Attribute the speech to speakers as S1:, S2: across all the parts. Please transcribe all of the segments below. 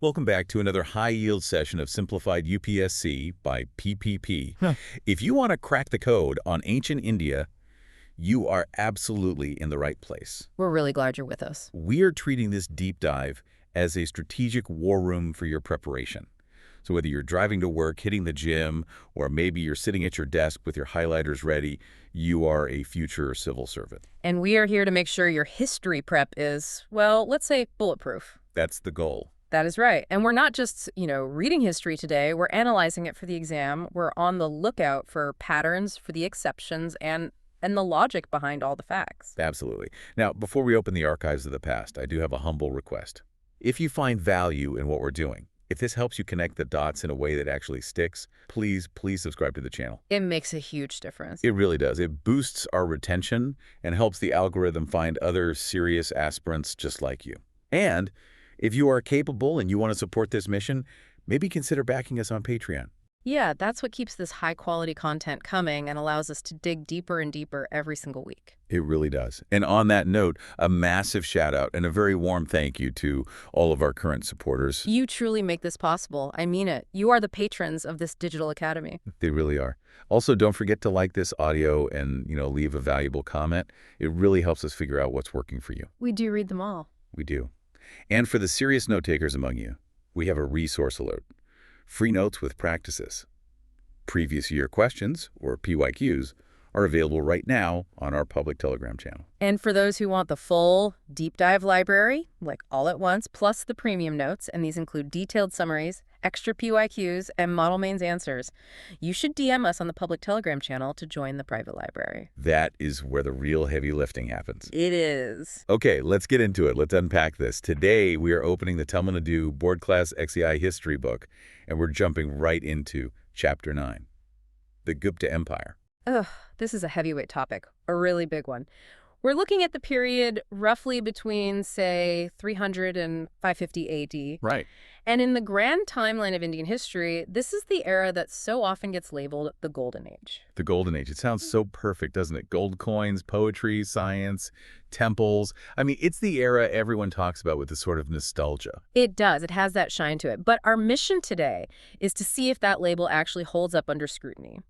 S1: Welcome back to another high-yield session of Simplified UPSC by PPP. If you want to crack the code on ancient India, you are absolutely in the right place.
S2: We're really glad you're with us.
S1: We're treating this deep dive as a strategic war room for your preparation. So whether you're driving to work, hitting the gym, or maybe you're sitting at your desk with your highlighters ready, you are a future civil servant.
S2: And we are here to make sure your history prep is, well, let's say bulletproof.
S1: That's the goal.
S2: That is right. And we're not just, reading history today. We're analyzing it for the exam. We're on the lookout for patterns, for the exceptions, and the logic behind all the facts.
S1: Absolutely. Now, before we open the archives of the past, I do have a humble request. If you find value in what we're doing, if this helps you connect the dots in a way that actually sticks, please subscribe to the channel.
S2: It makes a huge difference.
S1: It really does. It boosts our retention and helps the algorithm find other serious aspirants just like you. And if you are capable and you want to support this mission, maybe consider backing us on Patreon.
S2: Yeah, that's what keeps this high-quality content coming and allows us to dig deeper and deeper every single week.
S1: It really does. And on that note, a massive shout-out and a very warm thank you to all of our current supporters.
S2: You truly make this possible. I mean it. You are the patrons of this digital academy.
S1: They really are. Also, don't forget to like this audio and, leave a valuable comment. It really helps us figure out what's working for you.
S2: We do read them all.
S1: We do. And for the serious note-takers among you, we have a resource alert. Free notes with practices. Previous year questions, or PYQs, are available right now on our public Telegram channel.
S2: And for those who want the full deep dive library, like all at once, plus the premium notes, and these include detailed summaries, extra PYQs, and model mains answers, you should DM us on the public Telegram channel to join the private library.
S1: That is where the real heavy lifting happens.
S2: It is.
S1: Okay, let's get into it. Let's unpack this. Today, we are opening the Talmud Nadu Board Class XEI History book, and we're jumping right into Chapter 9, the Gupta Empire.
S2: Ugh, this is a heavyweight topic, a really big one. We're looking at the period roughly between, say, 300 and 550 AD.
S1: Right.
S2: And in the grand timeline of Indian history, this is the era that so often gets labeled the Golden Age.
S1: The Golden Age. It sounds so perfect, doesn't it? Gold coins, poetry, science, temples. I mean, it's the era everyone talks about with this sort of nostalgia.
S2: It does. It has that shine to it. But our mission today is to see if that label actually holds up under scrutiny.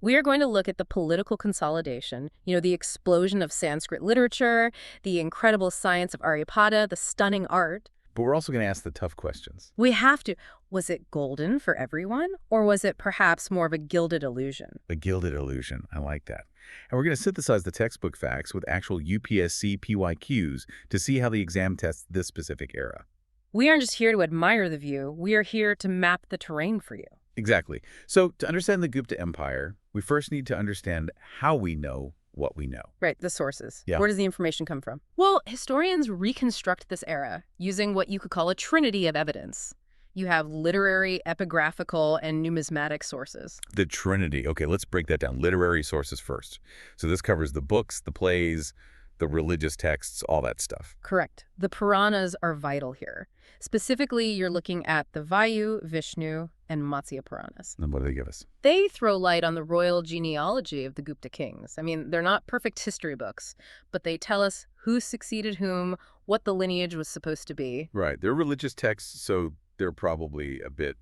S2: We are going to look at the political consolidation, the explosion of Sanskrit literature, the incredible science of Aryabhatta, the stunning art.
S1: But we're also going to ask the tough questions.
S2: We have to. Was it golden for everyone, or was it perhaps more of a gilded illusion?
S1: A gilded illusion. I like that. And we're going to synthesize the textbook facts with actual UPSC PYQs to see how the exam tests this specific era.
S2: We aren't just here to admire the view. We are here to map the terrain for you.
S1: Exactly. So to understand the Gupta Empire, we first need to understand how we know what we know.
S2: Right, the sources.
S1: Yeah.
S2: Where does the information come from? Well, historians reconstruct this era using what you could call a trinity of evidence. You have literary, epigraphical, and numismatic sources.
S1: The trinity. Okay, let's break that down. Literary sources first. So this covers the books, the plays, the religious texts, all that stuff.
S2: Correct. The Puranas are vital here. Specifically, you're looking at the Vayu, Vishnu, and Matsya Puranas.
S1: And what do they give us?
S2: They throw light on the royal genealogy of the Gupta kings. I mean, they're not perfect history books, but they tell us who succeeded whom, what the lineage was supposed to be.
S1: Right. They're religious texts, so they're probably a bit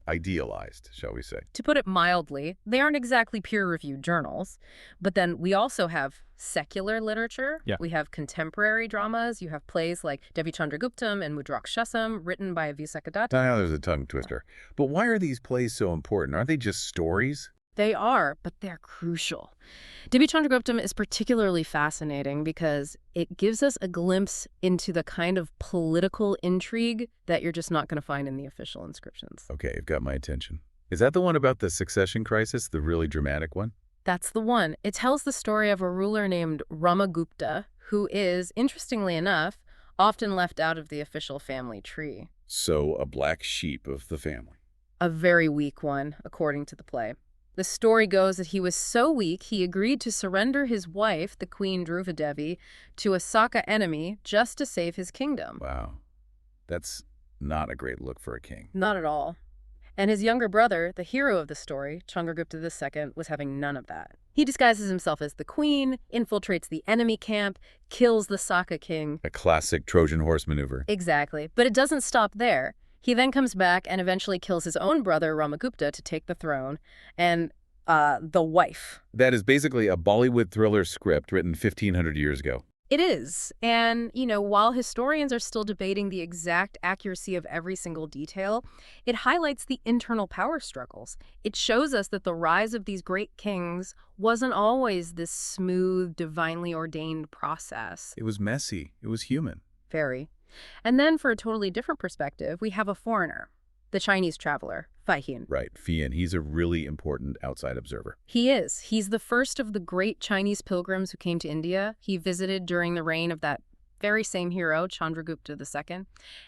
S1: idealized, shall we say.
S2: To put it mildly, they aren't exactly peer-reviewed journals. But then we also have secular literature.
S1: Yeah.
S2: We have contemporary dramas. You have plays like Devi Chandraguptam and Mudrakshasam, written by Vikramaditya.
S1: I know there's a tongue twister. But why are these plays so important? Aren't they just stories?
S2: They are, but they're crucial. Devi Chandraguptam is particularly fascinating because it gives us a glimpse into the kind of political intrigue that you're just not going to find in the official inscriptions.
S1: Okay, you've got my attention. Is that the one about the succession crisis, the really dramatic one?
S2: That's the one. It tells the story of a ruler named Brahmagupta, who is, interestingly enough, often left out of the official family tree.
S1: So a black sheep of the family.
S2: A very weak one, according to the play. The story goes that he was so weak he agreed to surrender his wife, the Queen Dhruvadevi, to a Saka enemy just to save his kingdom.
S1: Wow. That's not a great look for a king.
S2: Not at all. And his younger brother, the hero of the story, Chandragupta II, was having none of that. He disguises himself as the queen, infiltrates the enemy camp, kills the Saka king.
S1: A classic Trojan horse maneuver.
S2: Exactly. But it doesn't stop there. He then comes back and eventually kills his own brother, Ramagupta, to take the throne, and the wife.
S1: That is basically a Bollywood thriller script written 1,500 years ago.
S2: It is. And, while historians are still debating the exact accuracy of every single detail, it highlights the internal power struggles. It shows us that the rise of these great kings wasn't always this smooth, divinely ordained process.
S1: It was messy. It was human.
S2: Very. And then for a totally different perspective, we have a foreigner, the Chinese traveler, Fa-hien.
S1: Right, Fa-hien. He's a really important outside observer.
S2: He is. He's the first of the great Chinese pilgrims who came to India. He visited during the reign of that very same hero, Chandragupta II,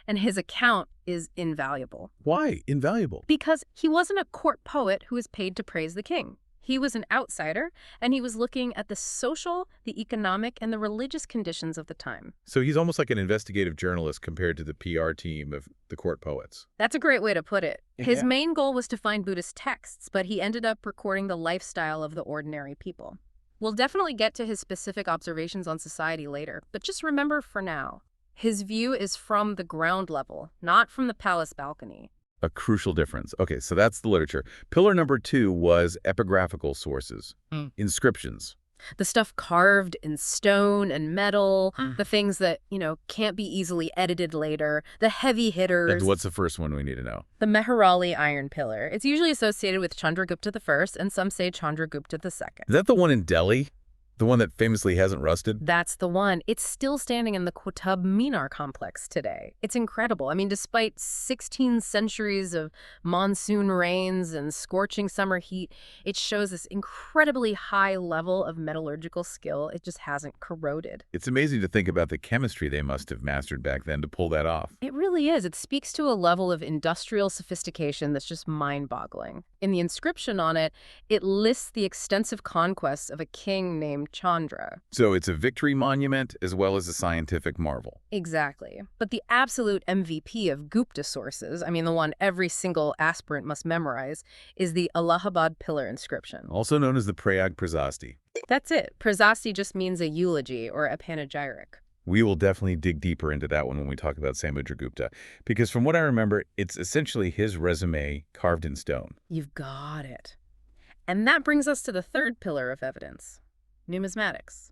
S2: and his account is invaluable.
S1: Why invaluable?
S2: Because he wasn't a court poet who was paid to praise the king. He was an outsider, and he was looking at the social, the economic, and the religious conditions of the time.
S1: So he's almost like an investigative journalist compared to the PR team of the court poets.
S2: That's a great way to put it.
S1: Yeah.
S2: His main goal was to find Buddhist texts, but he ended up recording the lifestyle of the ordinary people. We'll definitely get to his specific observations on society later, but just remember for now, his view is from the ground level, not from the palace balcony.
S1: A crucial difference. Okay, so that's the literature. Pillar number 2 was epigraphical sources, inscriptions.
S2: The stuff carved in stone and metal, the things that, can't be easily edited later, the heavy hitters.
S1: And what's the first one we need to know?
S2: The Meherali iron pillar. It's usually associated with Chandragupta I, and some say Chandragupta II.
S1: Is that the one in Delhi? The one that famously hasn't rusted?
S2: That's the one. It's still standing in the Qutub Minar complex today. It's incredible. I mean, despite 16 centuries of monsoon rains and scorching summer heat, it shows this incredibly high level of metallurgical skill. It just hasn't corroded.
S1: It's amazing to think about the chemistry they must have mastered back then to pull that off.
S2: It really is. It speaks to a level of industrial sophistication that's just mind-boggling. In the inscription on it, it lists the extensive conquests of a king named Chandra.
S1: So it's a victory monument as well as a scientific marvel.
S2: Exactly. But the absolute MVP of Gupta sources, I mean the one every single aspirant must memorize, is the Allahabad pillar inscription.
S1: Also known as the Prayag Prashasti.
S2: That's it. Prashasti just means a eulogy or a panegyric.
S1: We will definitely dig deeper into that one when we talk about Samudragupta, because from what I remember, it's essentially his resume carved in stone.
S2: You've got it. And that brings us to the third pillar of evidence. Numismatics.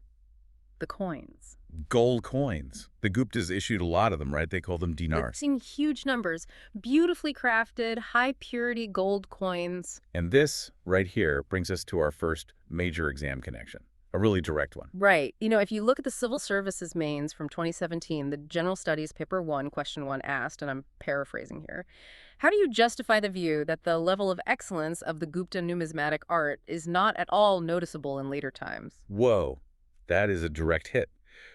S2: The coins.
S1: Gold coins. The Guptas issued a lot of them, right? They call them dinars.
S2: We've seen huge numbers, beautifully crafted, high-purity gold coins.
S1: And this, right here, brings us to our first major exam connection. A really direct one.
S2: Right. If you look at the Civil Services mains from 2017, the General Studies Paper 1, Question 1 asked, and I'm paraphrasing here, how do you justify the view that the level of excellence of the Gupta numismatic art is not at all noticeable in later times?
S1: Whoa, that is a direct hit.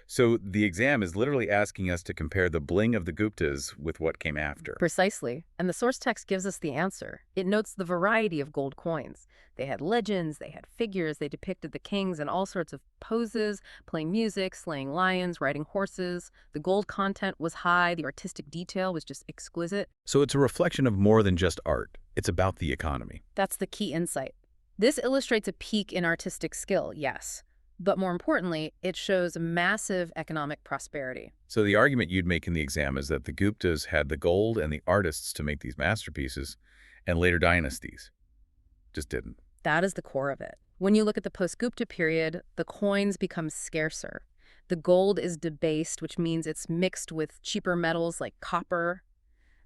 S1: So the exam is literally asking us to compare the bling of the Guptas with what came after.
S2: Precisely. And the source text gives us the answer. It notes the variety of gold coins. They had legends, they had figures, they depicted the kings in all sorts of poses, playing music, slaying lions, riding horses. The gold content was high, the artistic detail was just exquisite.
S1: So it's a reflection of more than just art. It's about the economy.
S2: That's the key insight. This illustrates a peak in artistic skill, yes. But more importantly, it shows massive economic prosperity.
S1: So the argument you'd make in the exam is that the Guptas had the gold and the artists to make these masterpieces, and later dynasties just didn't.
S2: That is the core of it. When you look at the post-Gupta period, the coins become scarcer. The gold is debased, which means it's mixed with cheaper metals like copper.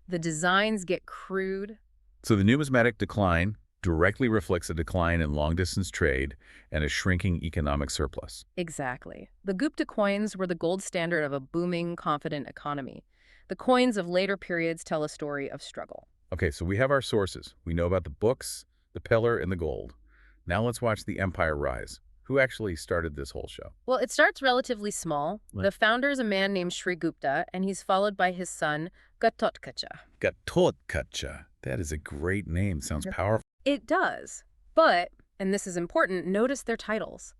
S2: The designs get crude.
S1: So the numismatic decline directly reflects a decline in long-distance trade and a shrinking economic surplus.
S2: Exactly. The Gupta coins were the gold standard of a booming, confident economy. The coins of later periods tell a story of struggle.
S1: Okay, so we have our sources. We know about the books, the pillar, and the gold. Now let's watch the empire rise. Who actually started this whole show?
S2: Well, it starts relatively small. The founder is a man named Sri Gupta, and he's followed by his son, Gatotkacha.
S1: Gatotkacha. That is a great name. Sounds powerful.
S2: It does. But, and this is important, notice their titles.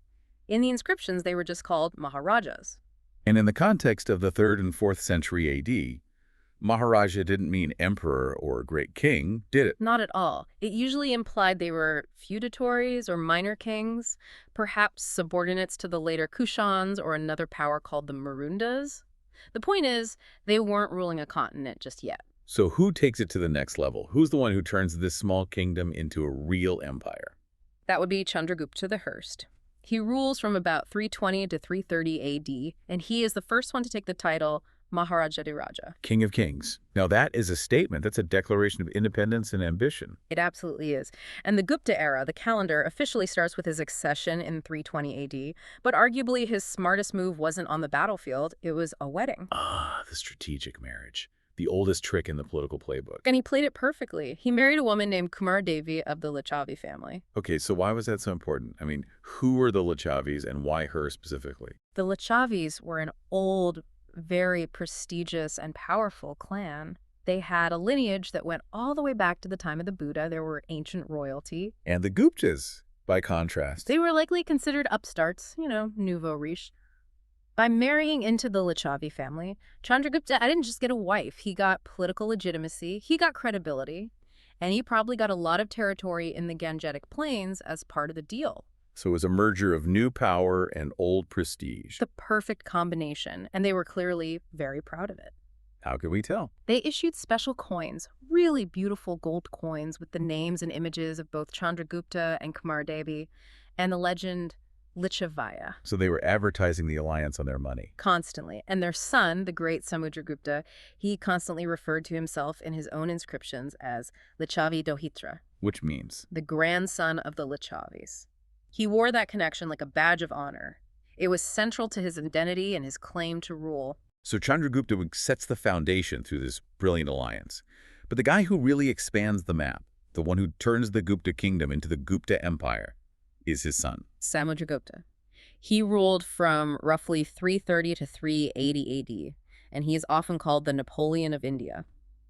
S2: In the inscriptions, they were just called Maharajas.
S1: And in the context of the 3rd and 4th century AD, Maharaja didn't mean emperor or great king, did it?
S2: Not at all. It usually implied they were feudatories or minor kings, perhaps subordinates to the later Kushans or another power called the Marundas. The point is, they weren't ruling a continent just yet.
S1: So who takes it to the next level? Who's the one who turns this small kingdom into a real empire?
S2: That would be Chandragupta the First. He rules from about 320 to 330 AD, and he is the first one to take the title Maharaja.
S1: King of Kings. Now that is a statement. That's a declaration of independence and ambition.
S2: It absolutely is. And the Gupta era, the calendar, officially starts with his accession in 320 AD, but arguably his smartest move wasn't on the battlefield, it was a wedding.
S1: Ah, the strategic marriage. The oldest trick in the political playbook.
S2: And he played it perfectly. He married a woman named Kumara of the Lichchhavi family.
S1: Okay, so why was that so important? I mean, who were the Lichchavis and why her specifically?
S2: The Lichchavis were an old, very prestigious and powerful clan. They had a lineage that went all the way back to the time of the Buddha. They were ancient royalty.
S1: And the Guptas, by contrast.
S2: They were likely considered upstarts, nouveau riche. By marrying into the Lichchavi family, Chandragupta didn't just get a wife. He got political legitimacy, he got credibility, and he probably got a lot of territory in the Gangetic Plains as part of the deal.
S1: So it was a merger of new power and old prestige.
S2: The perfect combination, and they were clearly very proud of it.
S1: How could we tell?
S2: They issued special coins, really beautiful gold coins with the names and images of both Chandragupta and Kumaradevi, and the legend Lichchhavi.
S1: So they were advertising the alliance on their money.
S2: Constantly. And their son, the great Samudragupta, he constantly referred to himself in his own inscriptions as Lichchhavi Dohitra.
S1: Which means?
S2: The grandson of the Lichchavis. He wore that connection like a badge of honor. It was central to his identity and his claim to rule.
S1: So Chandragupta sets the foundation through this brilliant alliance. But the guy who really expands the map, the one who turns the Gupta kingdom into the Gupta Empire, is his son.
S2: Samudragupta. He ruled from roughly 330 to 380 AD, and he is often called the Napoleon of India.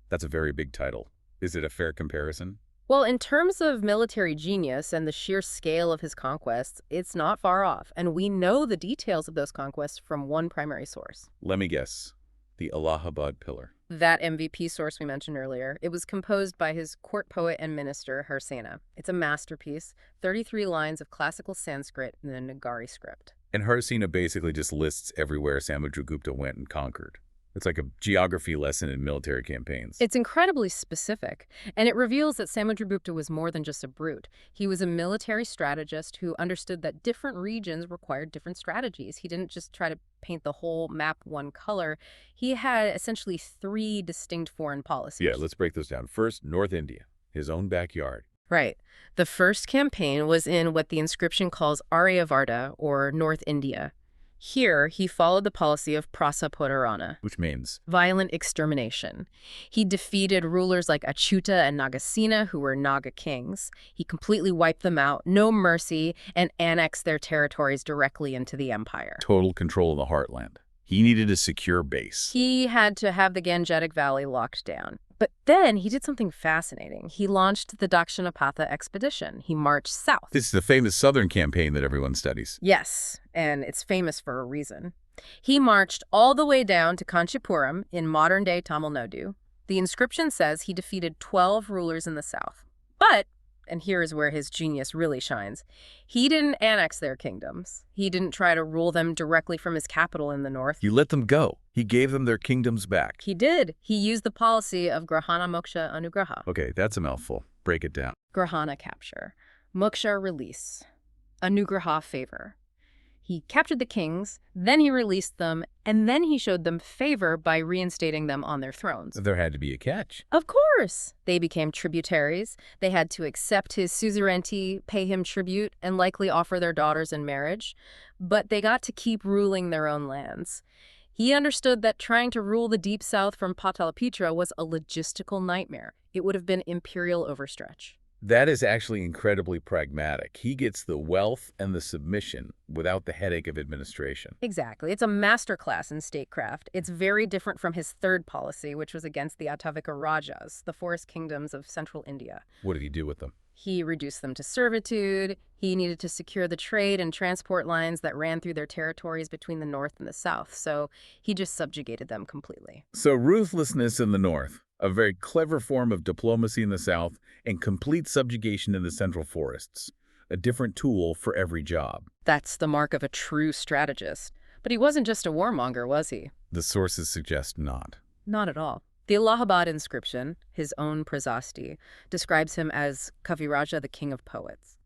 S1: That's a very big title. Is it a fair comparison?
S2: Well, in terms of military genius and the sheer scale of his conquests, it's not far off, and we know the details of those conquests from one primary source.
S1: Let me guess. The Allahabad Pillar.
S2: That MVP source we mentioned earlier, it was composed by his court poet and minister, Harsena. It's a masterpiece, 33 lines of classical Sanskrit in the Nagari script.
S1: And Harsena basically just lists everywhere Samudragupta went and conquered. It's like a geography lesson in military campaigns.
S2: It's incredibly specific, and it reveals that Samudragupta was more than just a brute. He was a military strategist who understood that different regions required different strategies. He didn't just try to paint the whole map one color. He had essentially 3 distinct foreign policies.
S1: Yeah, let's break those down. First, North India, his own backyard.
S2: Right. The first campaign was in what the inscription calls Aryabhatta, or North India. Here, he followed the policy of Prasapurana,
S1: Which means?
S2: violent extermination. He defeated rulers like Achyuta and Nagasena, who were Naga kings. He completely wiped them out, no mercy, and annexed their territories directly into the empire.
S1: Total control of the heartland. He needed a secure base.
S2: He had to have the Gangetic Valley locked down. But then he did something fascinating. He launched the Dakshinapatha expedition. He marched south.
S1: This is the famous southern campaign that everyone studies.
S2: Yes, and it's famous for a reason. He marched all the way down to Kanchipuram in modern-day Tamil Nadu. The inscription says he defeated 12 rulers in the south. But, and here is where his genius really shines, he didn't annex their kingdoms. He didn't try to rule them directly from his capital in the north.
S1: He let them go. He gave them their kingdoms back.
S2: He did. He used the policy of Grahana Moksha Anugraha.
S1: Okay, that's a mouthful. Break it down.
S2: Grahana capture, Moksha release, Anugraha favor. He captured the kings, then he released them, and then he showed them favor by reinstating them on their thrones.
S1: There had to be a catch.
S2: Of course! They became tributaries. They had to accept his suzerainty, pay him tribute, and likely offer their daughters in marriage. But they got to keep ruling their own lands. He understood that trying to rule the Deep South from Patalapitra was a logistical nightmare. It would have been imperial overstretch.
S1: That is actually incredibly pragmatic. He gets the wealth and the submission without the headache of administration.
S2: Exactly. It's a masterclass in statecraft. It's very different from his third policy, which was against the Attavika Rajas, the forest kingdoms of central India.
S1: What did he do with them?
S2: He reduced them to servitude. He needed to secure the trade and transport lines that ran through their territories between the north and the south, so he just subjugated them completely.
S1: So ruthlessness in the north, a very clever form of diplomacy in the south, and complete subjugation in the central forests. A different tool for every job.
S2: That's the mark of a true strategist. But he wasn't just a warmonger, was he?
S1: The sources suggest not.
S2: Not at all. The Allahabad inscription, his own Prashasti, describes him as Kaviraja, the king of poets.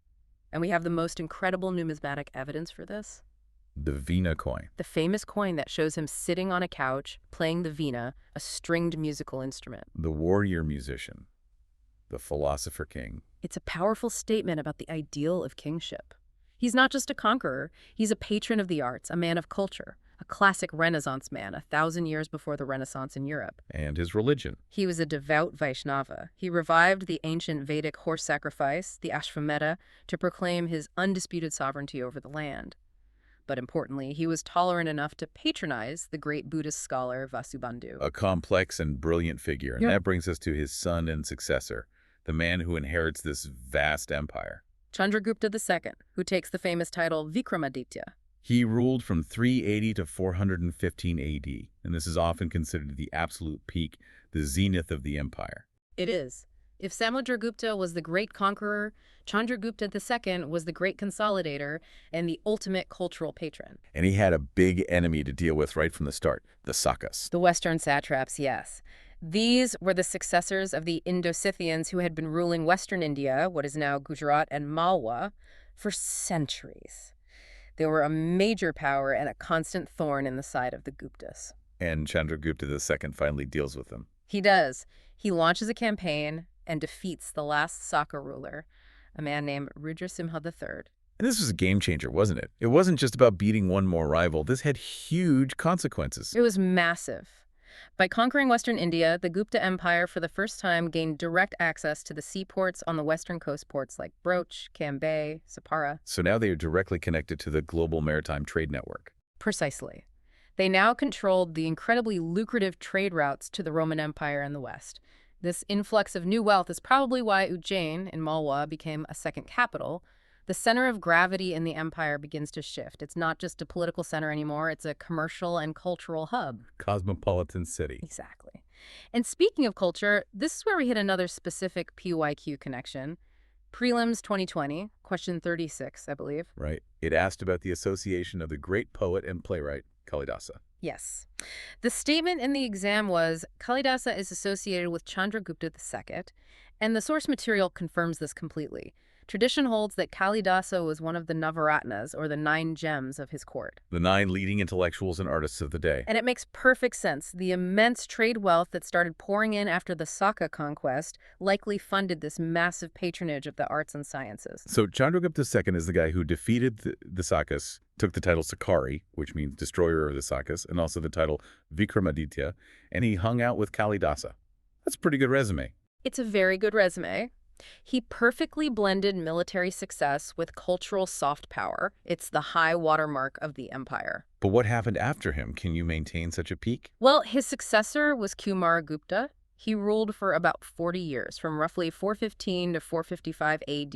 S2: And we have the most incredible numismatic evidence for this.
S1: The Veena coin.
S2: The famous coin that shows him sitting on a couch, playing the veena, a stringed musical instrument.
S1: The warrior musician. The philosopher king.
S2: It's a powerful statement about the ideal of kingship. He's not just a conqueror, he's a patron of the arts, a man of culture, a classic Renaissance man 1,000 years before the Renaissance in Europe.
S1: And his religion.
S2: He was a devout Vaishnava. He revived the ancient Vedic horse sacrifice, the Ashvamedha, to proclaim his undisputed sovereignty over the land. But importantly, he was tolerant enough to patronize the great Buddhist scholar Vasubandhu.
S1: A complex and brilliant figure, and
S2: Yep.
S1: that brings us to his son and successor, the man who inherits this vast empire.
S2: Chandragupta II, who takes the famous title Vikramaditya.
S1: He ruled from 380 to 415 AD, and this is often considered the absolute peak, the zenith of the empire.
S2: It is. If Samudragupta was the great conqueror, Chandragupta II was the great consolidator and the ultimate cultural patron.
S1: And he had a big enemy to deal with right from the start, the Sakas.
S2: The Western satraps, yes. These were the successors of the Indo-Scythians who had been ruling Western India, what is now Gujarat and Malwa, for centuries. They were a major power and a constant thorn in the side of the Guptas.
S1: And Chandragupta II finally deals with them.
S2: He does. He launches a campaign and defeats the last Saka ruler, a man named Rudrasimha III.
S1: And this was a game changer, wasn't it? It wasn't just about beating one more rival. This had huge consequences.
S2: It was massive. By conquering Western India, the Gupta Empire for the first time gained direct access to the seaports on the western coast ports like Broach, Cambay, Sappara.
S1: So now they are directly connected to the global maritime trade network.
S2: Precisely. They now controlled the incredibly lucrative trade routes to the Roman Empire in the west. This influx of new wealth is probably why Ujjain in Malwa became a second capital. The center of gravity in the empire begins to shift. It's not just a political center anymore, it's a commercial and cultural hub.
S1: Cosmopolitan city.
S2: Exactly. And speaking of culture, this is where we hit another specific PYQ connection. Prelims 2020, question 36, I believe.
S1: Right. It asked about the association of the great poet and playwright Kalidasa.
S2: Yes. The statement in the exam was, Kalidasa is associated with Chandragupta II, and the source material confirms this completely. Tradition holds that Kalidasa was one of the Navaratnas, or the 9 gems of his court.
S1: The 9 leading intellectuals and artists of the day.
S2: And it makes perfect sense. The immense trade wealth that started pouring in after the Saka conquest likely funded this massive patronage of the arts and sciences.
S1: So Chandragupta II is the guy who defeated the Sakas, took the title Sakari, which means destroyer of the Sakas, and also the title Vikramaditya, and he hung out with Kalidasa. That's a pretty good resume.
S2: It's a very good resume. He perfectly blended military success with cultural soft power. It's the high watermark of the empire.
S1: But what happened after him? Can you maintain such a peak?
S2: Well, his successor was Kumara Gupta. He ruled for about 40 years, from roughly 415 to 455 AD.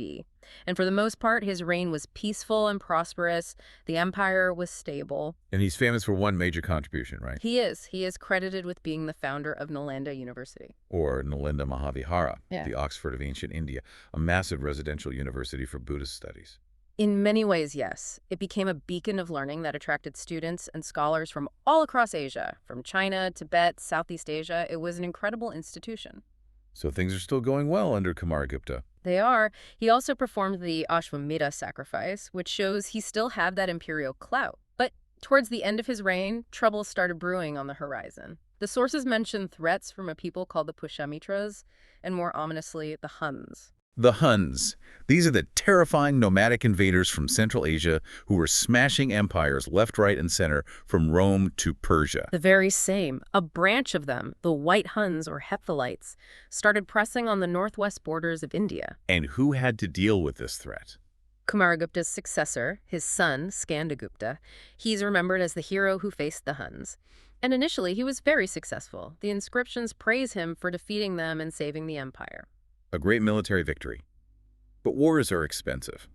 S2: And for the most part, his reign was peaceful and prosperous. The empire was stable.
S1: And he's famous for one major contribution, right?
S2: He is. He is credited with being the founder of Nalanda University.
S1: Or Nalanda Mahavihara,
S2: Yeah.
S1: the Oxford of ancient India, a massive residential university for Buddhist studies.
S2: In many ways, yes. It became a beacon of learning that attracted students and scholars from all across Asia, from China, Tibet, Southeast Asia. It was an incredible institution.
S1: So things are still going well under Kumaragupta.
S2: They are. He also performed the Ashvamedha sacrifice, which shows he still had that imperial clout. But towards the end of his reign, trouble started brewing on the horizon. The sources mention threats from a people called the Pushyamitras, and more ominously, the Huns.
S1: The Huns. These are the terrifying nomadic invaders from Central Asia who were smashing empires left, right, and center from Rome to Persia.
S2: The very same. A branch of them, the White Huns or Hephthalites, started pressing on the northwest borders of India.
S1: And who had to deal with this threat?
S2: Kumaragupta's successor, his son, Skandagupta, he's remembered as the hero who faced the Huns. And initially, he was very successful. The inscriptions praise him for defeating them and saving the empire.
S1: A great military victory. But wars are expensive,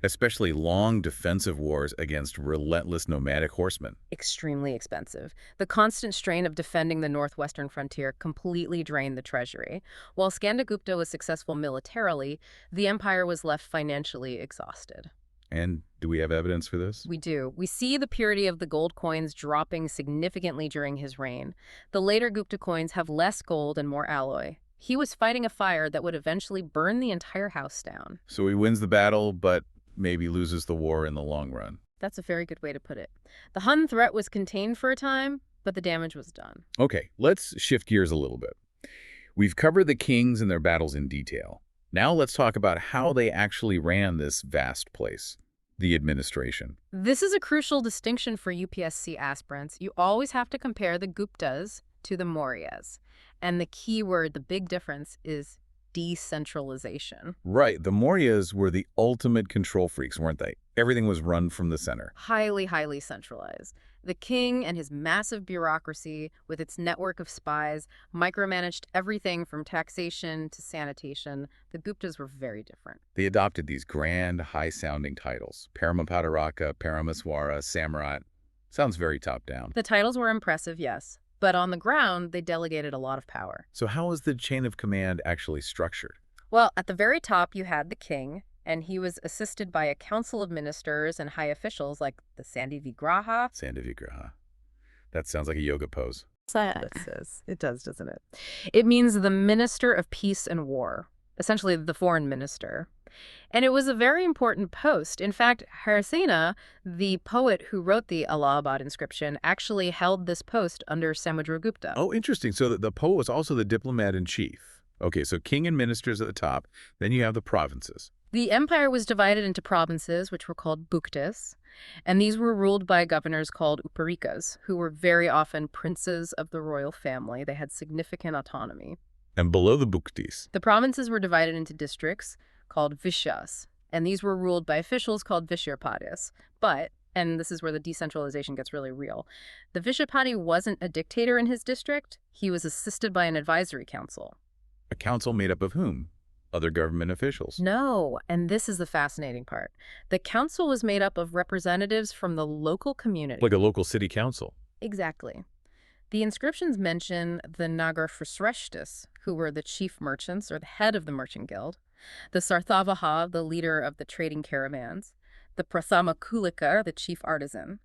S1: especially long defensive wars against relentless nomadic horsemen.
S2: Extremely expensive. The constant strain of defending the northwestern frontier completely drained the treasury. While Skandagupta was successful militarily, the empire was left financially exhausted.
S1: And do we have evidence for this?
S2: We do. We see the purity of the gold coins dropping significantly during his reign. The later Gupta coins have less gold and more alloy. He was fighting a fire that would eventually burn the entire house down.
S1: So he wins the battle, but maybe loses the war in the long run.
S2: That's a very good way to put it. The Hun threat was contained for a time, but the damage was done.
S1: Okay, let's shift gears a little bit. We've covered the kings and their battles in detail. Now let's talk about how they actually ran this vast place, the administration.
S2: This is a crucial distinction for UPSC aspirants. You always have to compare the Guptas to the Mauryas. And the key word, the big difference, is decentralization.
S1: Right, the Mauryas were the ultimate control freaks, weren't they? Everything was run from the center.
S2: Highly, highly centralized. The king and his massive bureaucracy, with its network of spies, micromanaged everything from taxation to sanitation. The Guptas were very different.
S1: They adopted these grand, high-sounding titles. Paramapadaraka, Paramaswara, Samrat. Sounds very top-down.
S2: The titles were impressive, yes. But on the ground, they delegated a lot of power.
S1: So how was the chain of command actually structured?
S2: Well, at the very top, you had the king, and he was assisted by a council of ministers and high officials like the Vikraha.
S1: Vikraha. That sounds like a yoga pose.
S2: It does, doesn't it? It means the minister of peace and war, essentially the foreign minister. And it was a very important post. In fact, Harisena, the poet who wrote the Allahabad inscription, actually held this post under Samudragupta.
S1: Oh, interesting. So the poet was also the diplomat-in-chief. Okay, so king and ministers at the top. Then you have the provinces.
S2: The empire was divided into provinces, which were called buktas, and these were ruled by governors called uparikas, who were very often princes of the royal family. They had significant autonomy.
S1: And below the buktis?
S2: The provinces were divided into districts called vishyas, and these were ruled by officials called vishyapatis. But, and this is where the decentralization gets really real, the vishyapati wasn't a dictator in his district. He was assisted by an advisory council.
S1: A council made up of whom? Other government officials?
S2: No, and this is the fascinating part. The council was made up of representatives from the local community.
S1: Like a local city council?
S2: Exactly. The inscriptions mention the Nagarfreshtis, who were the chief merchants or the head of the merchant guild, the Sarthavaha, the leader of the trading caravans, the Prathama Kulika, the chief artisan,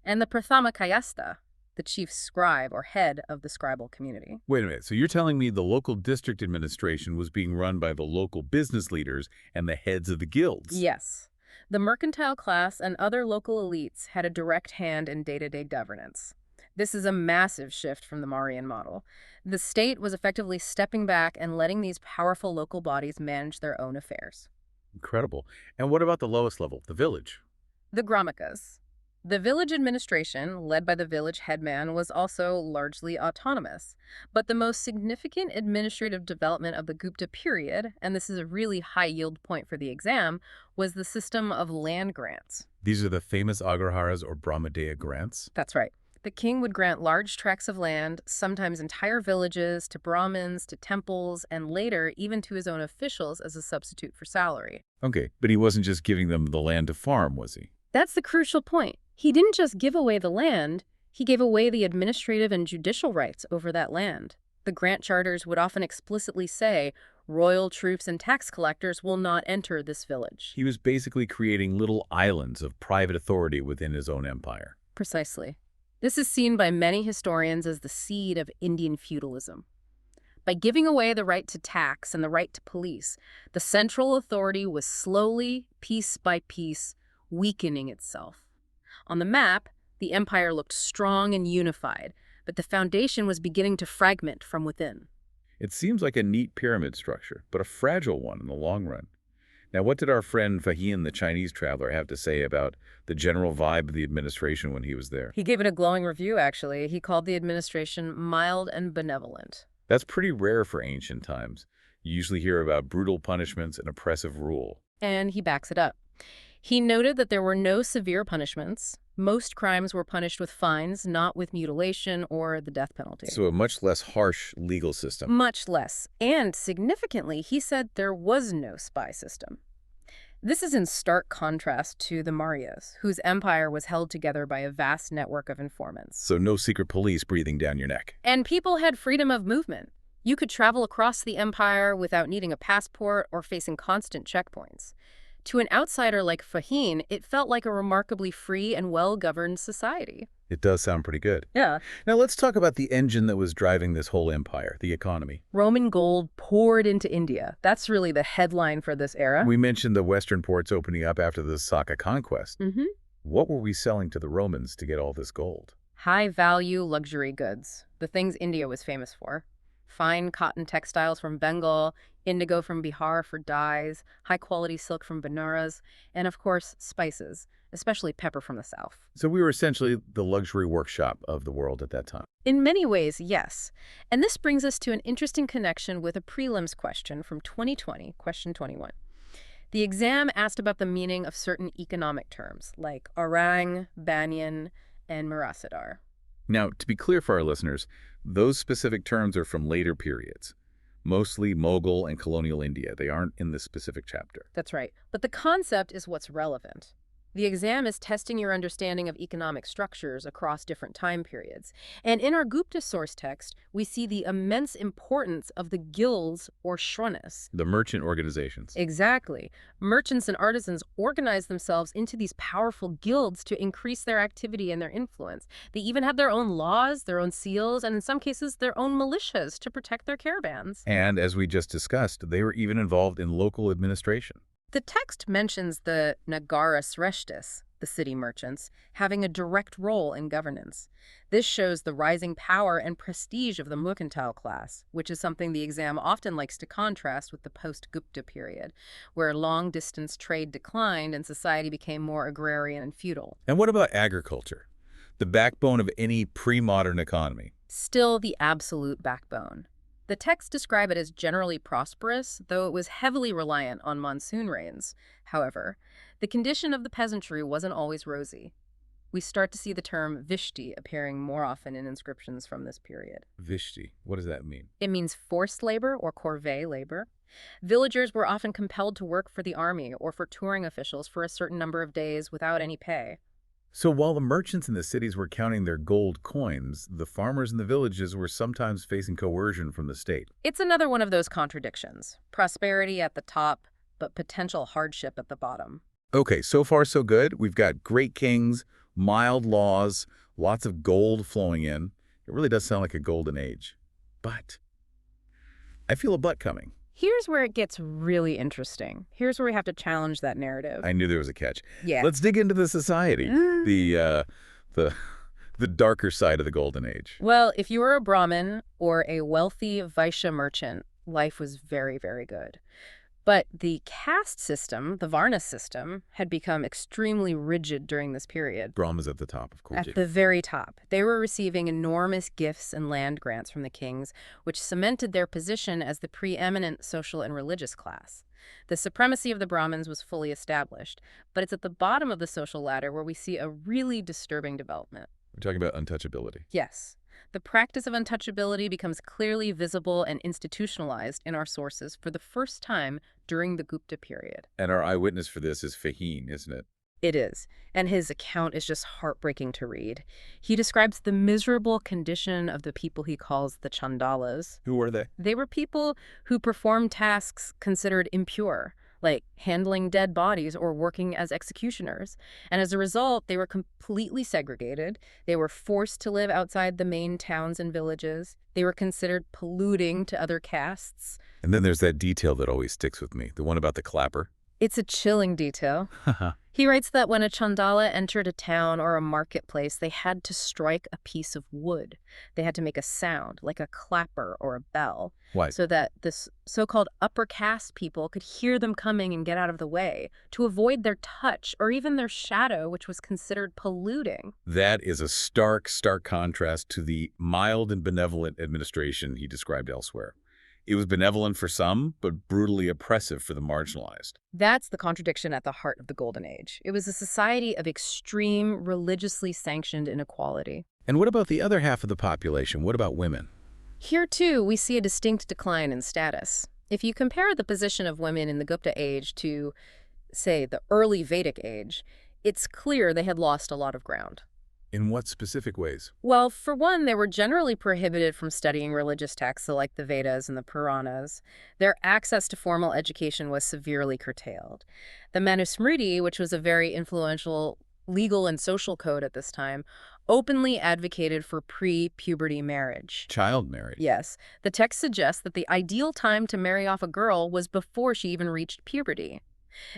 S2: and the Prathama Kayasta, the chief scribe or head of the scribal community.
S1: Wait a minute. So you're telling me the local district administration was being run by the local business leaders and the heads of the guilds?
S2: Yes. The mercantile class and other local elites had a direct hand in day-to-day governance. This is a massive shift from the Mauryan model. The state was effectively stepping back and letting these powerful local bodies manage their own affairs.
S1: Incredible. And what about the lowest level, the village?
S2: The Gramikas. The village administration, led by the village headman, was also largely autonomous. But the most significant administrative development of the Gupta period, and this is a really high-yield point for the exam, was the system of land grants.
S1: These are the famous Agraharas or Brahmadeya grants?
S2: That's right. The king would grant large tracts of land, sometimes entire villages, to Brahmins, to temples, and later even to his own officials as a substitute for salary.
S1: Okay, but he wasn't just giving them the land to farm, was he?
S2: That's the crucial point. He didn't just give away the land, he gave away the administrative and judicial rights over that land. The grant charters would often explicitly say, royal troops and tax collectors will not enter this village.
S1: He was basically creating little islands of private authority within his own empire.
S2: Precisely. This is seen by many historians as the seed of Indian feudalism. By giving away the right to tax and the right to police, the central authority was slowly, piece by piece, weakening itself. On the map, the empire looked strong and unified, but the foundation was beginning to fragment from within.
S1: It seems like a neat pyramid structure, but a fragile one in the long run. Now, what did our friend Fa-hien, the Chinese traveler, have to say about the general vibe of the administration when he was there?
S2: He gave it a glowing review, actually. He called the administration mild and benevolent.
S1: That's pretty rare for ancient times. You usually hear about brutal punishments and oppressive rule.
S2: And he backs it up. He noted that there were no severe punishments. Most crimes were punished with fines, not with mutilation or the death penalty.
S1: So a much less harsh legal system.
S2: Much less. And significantly, he said there was no spy system. This is in stark contrast to the Mauryas, whose empire was held together by a vast network of informants.
S1: So no secret police breathing down your neck.
S2: And people had freedom of movement. You could travel across the empire without needing a passport or facing constant checkpoints. To an outsider like Fa-hien, it felt like a remarkably free and well-governed society.
S1: It does sound pretty good.
S2: Yeah.
S1: Now let's talk about the engine that was driving this whole empire, the economy.
S2: Roman gold poured into India. That's really the headline for this era.
S1: We mentioned the western ports opening up after the Saka conquest.
S2: Mm-hmm.
S1: What were we selling to the Romans to get all this gold?
S2: High-value luxury goods, the things India was famous for. Fine cotton textiles from Bengal, indigo from Bihar for dyes, high-quality silk from Benares, and of course, spices, especially pepper from the south.
S1: So we were essentially the luxury workshop of the world at that time.
S2: In many ways, yes. And this brings us to an interesting connection with a prelims question from 2020, question 21. The exam asked about the meaning of certain economic terms, like orang, banyan, and marasadar.
S1: Now, to be clear for our listeners, those specific terms are from later periods, mostly Mughal and colonial India. They aren't in this specific chapter.
S2: That's right. But the concept is what's relevant. The exam is testing your understanding of economic structures across different time periods. And in our Gupta source text, we see the immense importance of the guilds or shranas.
S1: The merchant organizations.
S2: Exactly. Merchants and artisans organized themselves into these powerful guilds to increase their activity and their influence. They even had their own laws, their own seals, and in some cases, their own militias to protect their caravans.
S1: And as we just discussed, they were even involved in local administration.
S2: The text mentions the Nagara Sreshtis, the city merchants, having a direct role in governance. This shows the rising power and prestige of the mercantile class, which is something the exam often likes to contrast with the post-Gupta period, where long-distance trade declined and society became more agrarian and feudal.
S1: And what about agriculture? The backbone of any pre-modern economy.
S2: Still the absolute backbone. The texts describe it as generally prosperous, though it was heavily reliant on monsoon rains. However, the condition of the peasantry wasn't always rosy. We start to see the term Vishti appearing more often in inscriptions from this period.
S1: Vishti, what does that mean?
S2: It means forced labor or corvée labor. Villagers were often compelled to work for the army or for touring officials for a certain number of days without any pay.
S1: So while the merchants in the cities were counting their gold coins, the farmers in the villages were sometimes facing coercion from the state.
S2: It's another one of those contradictions. Prosperity at the top, but potential hardship at the bottom.
S1: Okay, so far so good. We've got great kings, mild laws, lots of gold flowing in. It really does sound like a golden age. But I feel a but coming.
S2: Here's where it gets really interesting. Here's where we have to challenge that narrative.
S1: I knew there was a catch.
S2: Yeah.
S1: Let's dig into the society, the darker side of the golden age.
S2: Well, if you were a Brahmin or a wealthy Vaishya merchant, life was very, very good. But the caste system, the Varna system, had become extremely rigid during this period.
S1: Brahma's at the top, of course.
S2: At the very top. They were receiving enormous gifts and land grants from the kings, which cemented their position as the preeminent social and religious class. The supremacy of the Brahmins was fully established, but it's at the bottom of the social ladder where we see a really disturbing development.
S1: We're talking about untouchability.
S2: Yes. The practice of untouchability becomes clearly visible and institutionalized in our sources for the first time during the Gupta period.
S1: And our eyewitness for this is Fa-hien, isn't it?
S2: It is, and his account is just heartbreaking to read. He describes the miserable condition of the people he calls the Chandalas.
S1: Who were they?
S2: They were people who performed tasks considered impure, like handling dead bodies or working as executioners. And as a result, they were completely segregated. They were forced to live outside the main towns and villages. They were considered polluting to other castes.
S1: And then there's that detail that always sticks with me, the one about the clapper.
S2: It's a chilling detail. He writes that when a Chandala entered a town or a marketplace, they had to strike a piece of wood. They had to make a sound, like a clapper or a bell.
S1: Why?
S2: So that this so-called upper caste people could hear them coming and get out of the way, to avoid their touch or even their shadow, which was considered polluting.
S1: That is a stark, stark contrast to the mild and benevolent administration he described elsewhere. It was benevolent for some, but brutally oppressive for the marginalized.
S2: That's the contradiction at the heart of the Golden Age. It was a society of extreme, religiously sanctioned inequality.
S1: And what about the other half of the population? What about women?
S2: Here, too, we see a distinct decline in status. If you compare the position of women in the Gupta age to, say, the early Vedic age, it's clear they had lost a lot of ground.
S1: In what specific ways?
S2: Well, for one, they were generally prohibited from studying religious texts like the Vedas and the Puranas. Their access to formal education was severely curtailed. The Manusmriti, which was a very influential legal and social code at this time, openly advocated for pre-puberty marriage.
S1: Child marriage.
S2: Yes. The text suggests that the ideal time to marry off a girl was before she even reached puberty.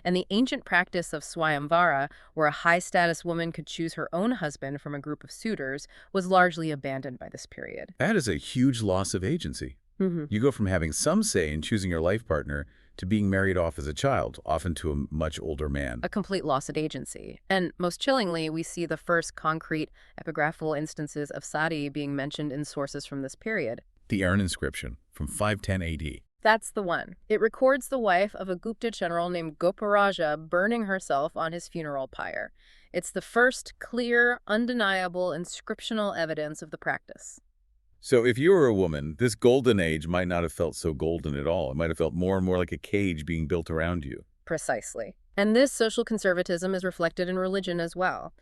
S2: And the ancient practice of Swayamvara, where a high-status woman could choose her own husband from a group of suitors, was largely abandoned by this period.
S1: That is a huge loss of agency. You go from having some say in choosing your life partner to being married off as a child, often to a much older man.
S2: A complete loss of agency. And most chillingly, we see the first concrete epigraphical instances of sati being mentioned in sources from this period.
S1: The urn inscription from 510 AD.
S2: That's the one. It records the wife of a Gupta general named Goparaja burning herself on his funeral pyre. It's the first clear, undeniable, inscriptional evidence of the practice.
S1: So if you were a woman, this golden age might not have felt so golden at all. It might have felt more and more like a cage being built around you.
S2: Precisely. And this social conservatism is reflected in religion as well.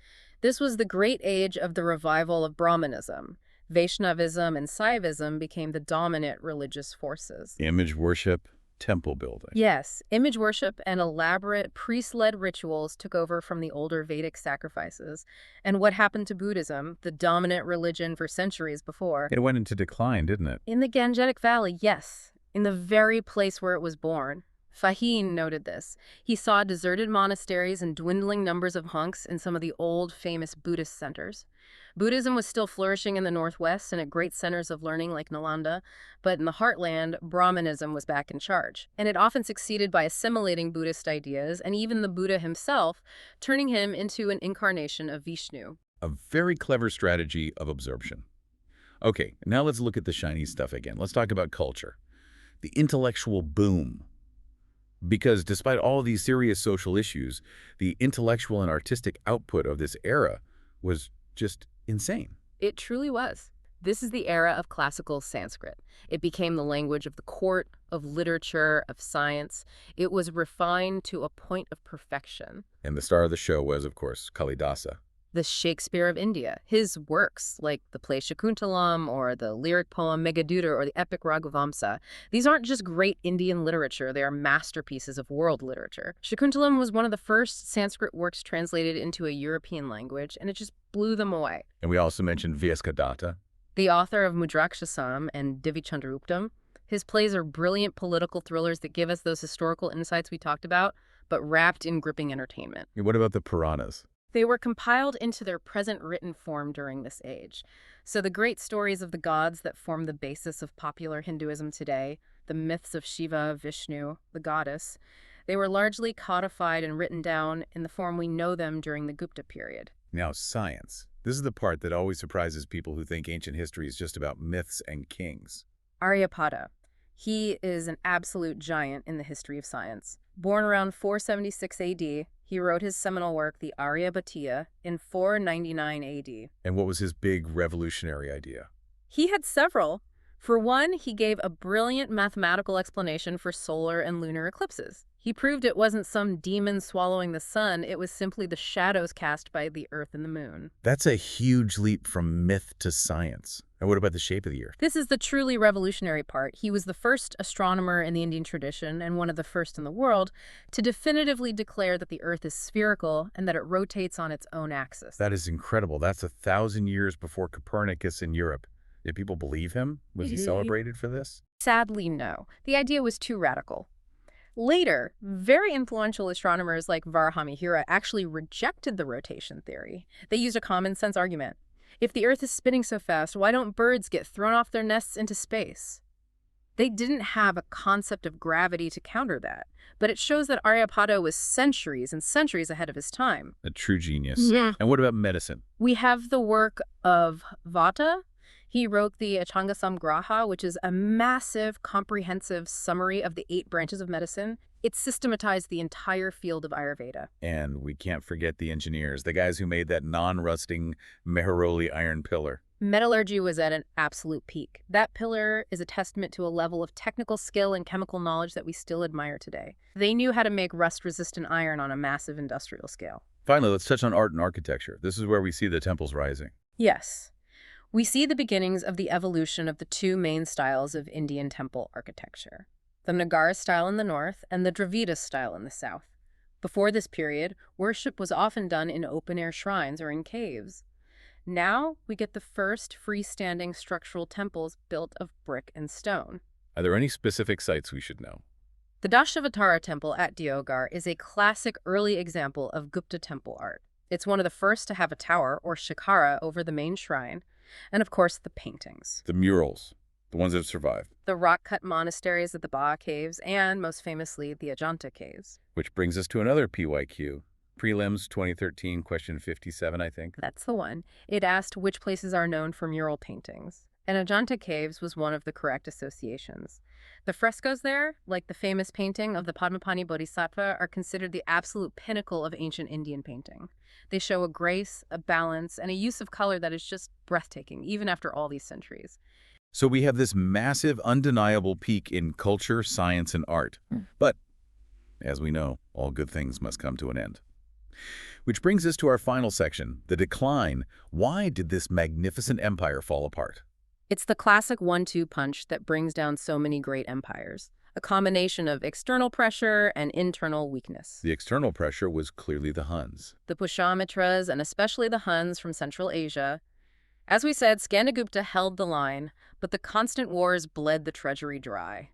S2: This was the great age of the revival of Brahmanism. Vaishnavism and Saivism became the dominant religious forces.
S1: Image worship, temple building.
S2: Yes, image worship and elaborate priest-led rituals took over from the older Vedic sacrifices. And what happened to Buddhism, the dominant religion for centuries before?
S1: It went into decline, didn't it?
S2: In the Gangetic Valley, yes, in the very place where it was born. Fa-hien noted this. He saw deserted monasteries and dwindling numbers of monks in some of the old, famous Buddhist centers. Buddhism was still flourishing in the Northwest and at great centers of learning like Nalanda, but in the heartland, Brahmanism was back in charge. And it often succeeded by assimilating Buddhist ideas and even the Buddha himself, turning him into an incarnation of Vishnu.
S1: A very clever strategy of absorption. Okay, now let's look at the shiny stuff again. Let's talk about culture. The intellectual boom. Because despite all these serious social issues, the intellectual and artistic output of this era was just insane.
S2: It truly was. This is the era of classical Sanskrit. It became the language of the court, of literature, of science. It was refined to a point of perfection.
S1: And the star of the show was, of course, Kalidasa.
S2: The Shakespeare of India. His works, like the play Shakuntalam or the lyric poem Meghaduta or the epic Raghuvamsa, these aren't just great Indian literature, they are masterpieces of world literature. Shakuntalam was one of the first Sanskrit works translated into a European language, and it just blew them away.
S1: And we also mentioned Vyaskadatta,
S2: the author of Mudrakshasam and Divi Chandraguptam. His plays are brilliant political thrillers that give us those historical insights we talked about, but wrapped in gripping entertainment.
S1: And what about the Puranas?
S2: They were compiled into their present written form during this age. So the great stories of the gods that form the basis of popular Hinduism today, the myths of Shiva, Vishnu, the goddess, they were largely codified and written down in the form we know them during the Gupta period.
S1: Now, science. This is the part that always surprises people who think ancient history is just about myths and kings.
S2: Aryabhatta. He is an absolute giant in the history of science. Born around 476 AD, he wrote his seminal work, the Aryabhatta, in 499 AD.
S1: And what was his big revolutionary idea?
S2: He had several. For one, he gave a brilliant mathematical explanation for solar and lunar eclipses. He proved it wasn't some demon swallowing the sun, it was simply the shadows cast by the Earth and the Moon.
S1: That's a huge leap from myth to science. And what about the shape of the Earth?
S2: This is the truly revolutionary part. He was the first astronomer in the Indian tradition, and one of the first in the world, to definitively declare that the Earth is spherical and that it rotates on its own axis.
S1: That is incredible. That's 1,000 years before Copernicus in Europe. Did people believe him? Was he celebrated for this?
S2: Sadly, no. The idea was too radical. Later, very influential astronomers like Varahamihira actually rejected the rotation theory. They used a common-sense argument. If the Earth is spinning so fast, why don't birds get thrown off their nests into space? They didn't have a concept of gravity to counter that, but it shows that Aryabhatta was centuries and centuries ahead of his time.
S1: A true genius.
S2: Yeah.
S1: And what about medicine?
S2: We have the work of Vata. He wrote the Samgraha, which is a massive, comprehensive summary of the 8 branches of medicine. It systematized the entire field of Ayurveda.
S1: And we can't forget the engineers, the guys who made that non-rusting Meheroli iron pillar.
S2: Metallurgy was at an absolute peak. That pillar is a testament to a level of technical skill and chemical knowledge that we still admire today. They knew how to make rust-resistant iron on a massive industrial scale.
S1: Finally, let's touch on art and architecture. This is where we see the temples rising.
S2: Yes. We see the beginnings of the evolution of the 2 main styles of Indian temple architecture, the Nagara style in the north and the Dravida style in the south. Before this period, worship was often done in open-air shrines or in caves. Now, we get the first freestanding structural temples built of brick and stone.
S1: Are there any specific sites we should know?
S2: The Dashavatara temple at Deoghar is a classic early example of Gupta temple art. It's one of the first to have a tower, or shikhara, over the main shrine. And of course, the paintings.
S1: The murals, the ones that have survived.
S2: The rock-cut monasteries at the Baha caves, and most famously, the Ajanta caves.
S1: Which brings us to another PYQ. Prelims 2013, question 57, I think.
S2: That's the one. It asked which places are known for mural paintings. And Ajanta caves was one of the correct associations. The frescoes there, like the famous painting of the Padmapani Bodhisattva, are considered the absolute pinnacle of ancient Indian painting. They show a grace, a balance, and a use of color that is just breathtaking, even after all these centuries.
S1: So we have this massive, undeniable peak in culture, science, and art. But, as we know, all good things must come to an end. Which brings us to our final section, the decline. Why did this magnificent empire fall apart?
S2: It's the classic 1-2 punch that brings down so many great empires, a combination of external pressure and internal weakness.
S1: The external pressure was clearly the Huns.
S2: The Pushyamitras, and especially the Huns from Central Asia. As we said, Skandagupta held the line, but the constant wars bled the treasury dry.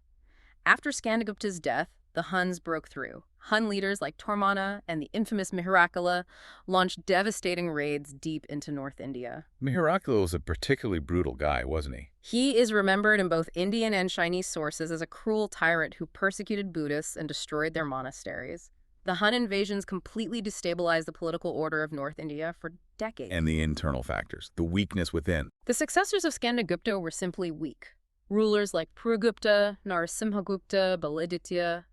S2: After Skandagupta's death, the Huns broke through. Hun leaders like Tormana and the infamous Mihirakala launched devastating raids deep into North India.
S1: Mihirakala was a particularly brutal guy, wasn't he?
S2: He is remembered in both Indian and Chinese sources as a cruel tyrant who persecuted Buddhists and destroyed their monasteries. The Hun invasions completely destabilized the political order of North India for decades.
S1: And the internal factors, the weakness within.
S2: The successors of Skandagupta were simply weak. Rulers like Prayag, Narasimhagupta, Vikramaditya,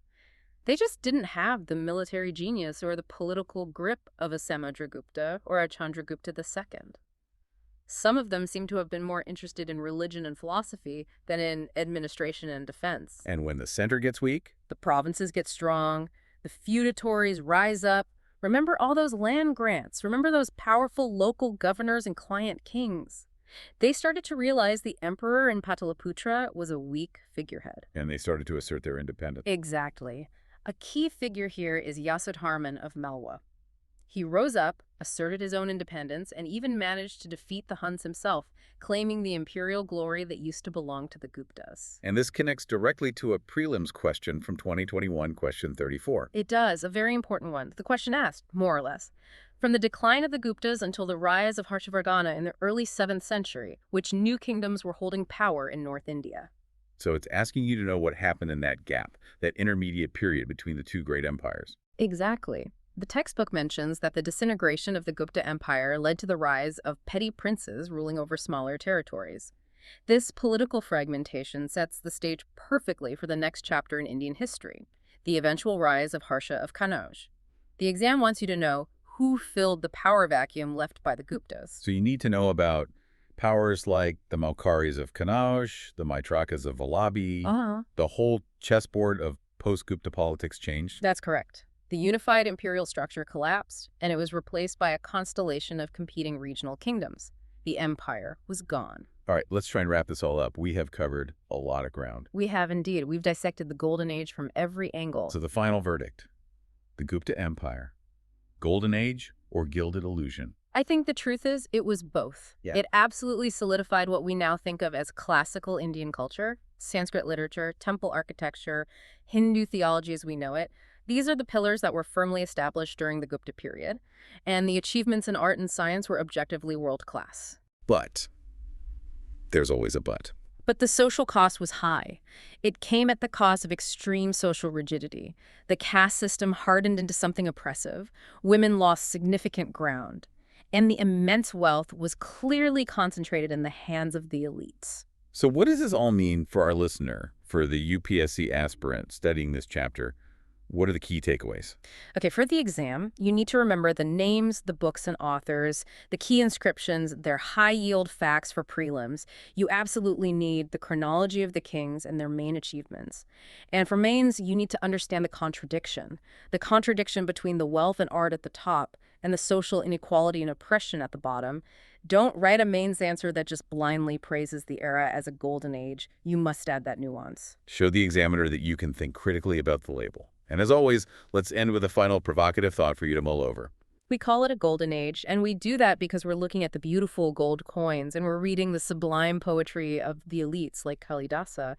S2: they just didn't have the military genius or the political grip of a Samudragupta or a Chandragupta II. Some of them seem to have been more interested in religion and philosophy than in administration and defense.
S1: And when the center gets weak?
S2: The provinces get strong, the feudatories rise up. Remember all those land grants? Remember those powerful local governors and client kings? They started to realize the emperor in Pataliputra was a weak figurehead.
S1: And they started to assert their independence.
S2: Exactly. A key figure here is Yasodharman of Malwa. He rose up, asserted his own independence, and even managed to defeat the Huns himself, claiming the imperial glory that used to belong to the Guptas.
S1: And this connects directly to a prelims question from 2021, question 34.
S2: It does, a very important one. The question asked, more or less, from the decline of the Guptas until the rise of Harshavardhana in the early 7th century, which new kingdoms were holding power in North India?
S1: So it's asking you to know what happened in that gap, that intermediate period between the two great empires.
S2: Exactly. The textbook mentions that the disintegration of the Gupta Empire led to the rise of petty princes ruling over smaller territories. This political fragmentation sets the stage perfectly for the next chapter in Indian history, the eventual rise of Harsha of Kannauj. The exam wants you to know who filled the power vacuum left by the Guptas.
S1: So you need to know about powers like the Maukharis of Kannauj, the Maitrakas of Vallabhi, the whole chessboard of post-Gupta politics changed.
S2: That's correct. The unified imperial structure collapsed, and it was replaced by a constellation of competing regional kingdoms. The empire was gone.
S1: All right, let's try and wrap this all up. We have covered a lot of ground.
S2: We have indeed. We've dissected the Golden Age from every angle.
S1: So the final verdict, the Gupta Empire, Golden Age or Gilded Illusion?
S2: I think the truth is it was both.
S1: Yeah.
S2: It absolutely solidified what we now think of as classical Indian culture, Sanskrit literature, temple architecture, Hindu theology as we know it. These are the pillars that were firmly established during the Gupta period, and the achievements in art and science were objectively world-class.
S1: But there's always a but.
S2: But the social cost was high. It came at the cost of extreme social rigidity. The caste system hardened into something oppressive. Women lost significant ground. And the immense wealth was clearly concentrated in the hands of the elites.
S1: So what does this all mean for our listener, for the UPSC aspirant studying this chapter? What are the key takeaways?
S2: Okay, for the exam, you need to remember the names, the books and authors, the key inscriptions, their high-yield facts for prelims. You absolutely need the chronology of the kings and their main achievements. And for mains, you need to understand the contradiction between the wealth and art at the top and the social inequality and oppression at the bottom. Don't write a mains answer that just blindly praises the era as a golden age. You must add that nuance.
S1: Show the examiner that you can think critically about the label. And as always, let's end with a final provocative thought for you to mull over.
S2: We call it a golden age, and we do that because we're looking at the beautiful gold coins and we're reading the sublime poetry of the elites like Kalidasa.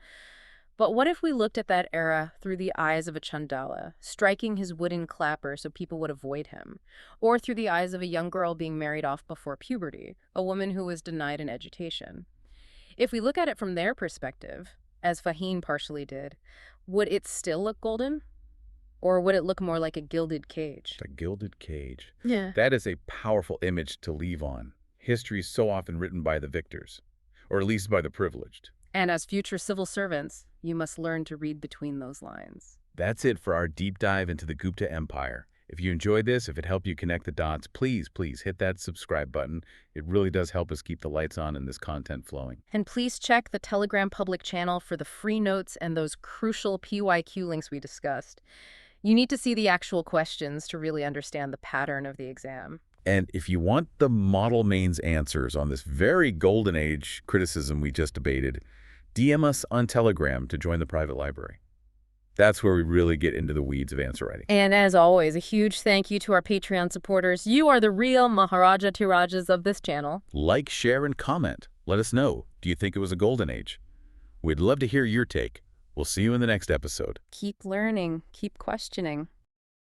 S2: But what if we looked at that era through the eyes of a Chandala, striking his wooden clapper so people would avoid him? Or through the eyes of a young girl being married off before puberty, a woman who was denied an education? If we look at it from their perspective, as Fa-hien partially did, would it still look golden? Or would it look more like a gilded cage?
S1: A gilded cage.
S2: Yeah.
S1: That is a powerful image to leave on. History is so often written by the victors, or at least by the privileged.
S2: And as future civil servants, you must learn to read between those lines.
S1: That's it for our deep dive into the Gupta Empire. If you enjoyed this, if it helped you connect the dots, please hit that subscribe button. It really does help us keep the lights on and this content flowing.
S2: And please check the Telegram public channel for the free notes and those crucial PYQ links we discussed. You need to see the actual questions to really understand the pattern of the exam.
S1: And if you want the model mains answers on this very golden age criticism we just debated, DM us on Telegram to join the private library. That's where we really get into the weeds of answer writing.
S2: And as always, a huge thank you to our Patreon supporters. You are the real Maharaja Tirajas of this channel.
S1: Like, share, and comment. Let us know. Do you think it was a golden age? We'd love to hear your take. We'll see you in the next episode.
S2: Keep learning, keep questioning.